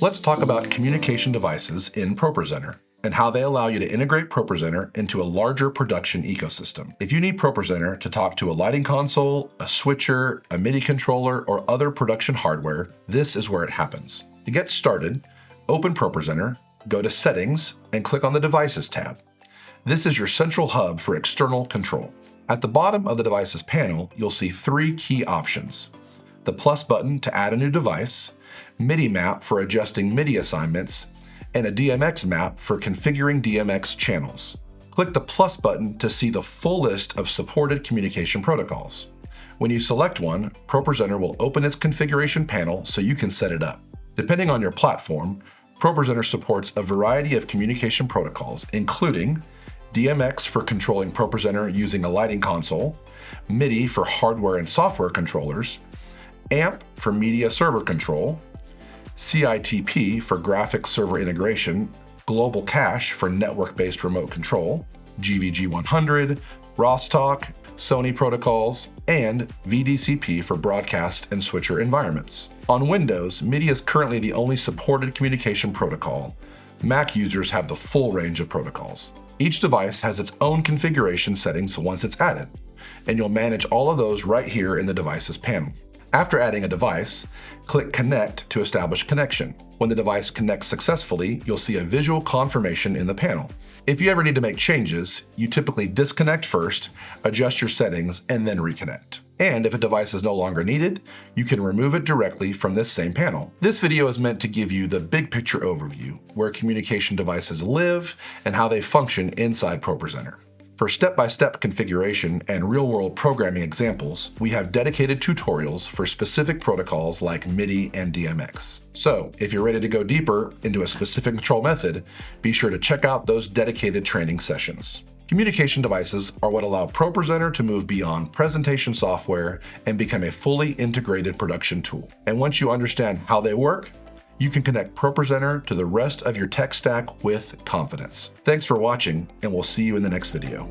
Let's talk about communication devices in ProPresenter and how they allow you to integrate ProPresenter into a larger production ecosystem. If you need ProPresenter to talk to a lighting console, a switcher, a MIDI controller, or other production hardware, this is where it happens. To get started, open ProPresenter, go to Settings, and click on the Devices tab. This is your central hub for external control. At the bottom of the Devices panel, you'll see three key options: the plus button to add a new device, MIDI map for adjusting MIDI assignments, and a DMX map for configuring DMX channels. Click the plus button to see the full list of supported communication protocols. When you select one, ProPresenter will open its configuration panel so you can set it up. Depending on your platform, ProPresenter supports a variety of communication protocols, including DMX for controlling ProPresenter using a lighting console, MIDI for hardware and software controllers, AMP for media server control, CITP for graphics server integration, Global Cache for network-based remote control, GVG100, RossTalk, Sony protocols, and VDCP for broadcast and switcher environments. On Windows, MIDI is currently the only supported communication protocol. Mac users have the full range of protocols. Each device has its own configuration settings once it's added, and you'll manage all of those right here in the Devices panel. After adding a device, click Connect to establish connection. When the device connects successfully, you'll see a visual confirmation in the panel. If you ever need to make changes, you typically disconnect first, adjust your settings, and then reconnect. And if a device is no longer needed, you can remove it directly from this same panel. This video is meant to give you the big picture overview, where communication devices live and how they function inside ProPresenter. For step-by-step configuration and real-world programming examples, we have dedicated tutorials for specific protocols like MIDI and DMX. So, if you're ready to go deeper into a specific control method, be sure to check out those dedicated training sessions. Communication devices are what allow ProPresenter to move beyond presentation software and become a fully integrated production tool. And once you understand how they work, you can connect ProPresenter to the rest of your tech stack with confidence. Thanks for watching, and we'll see you in the next video.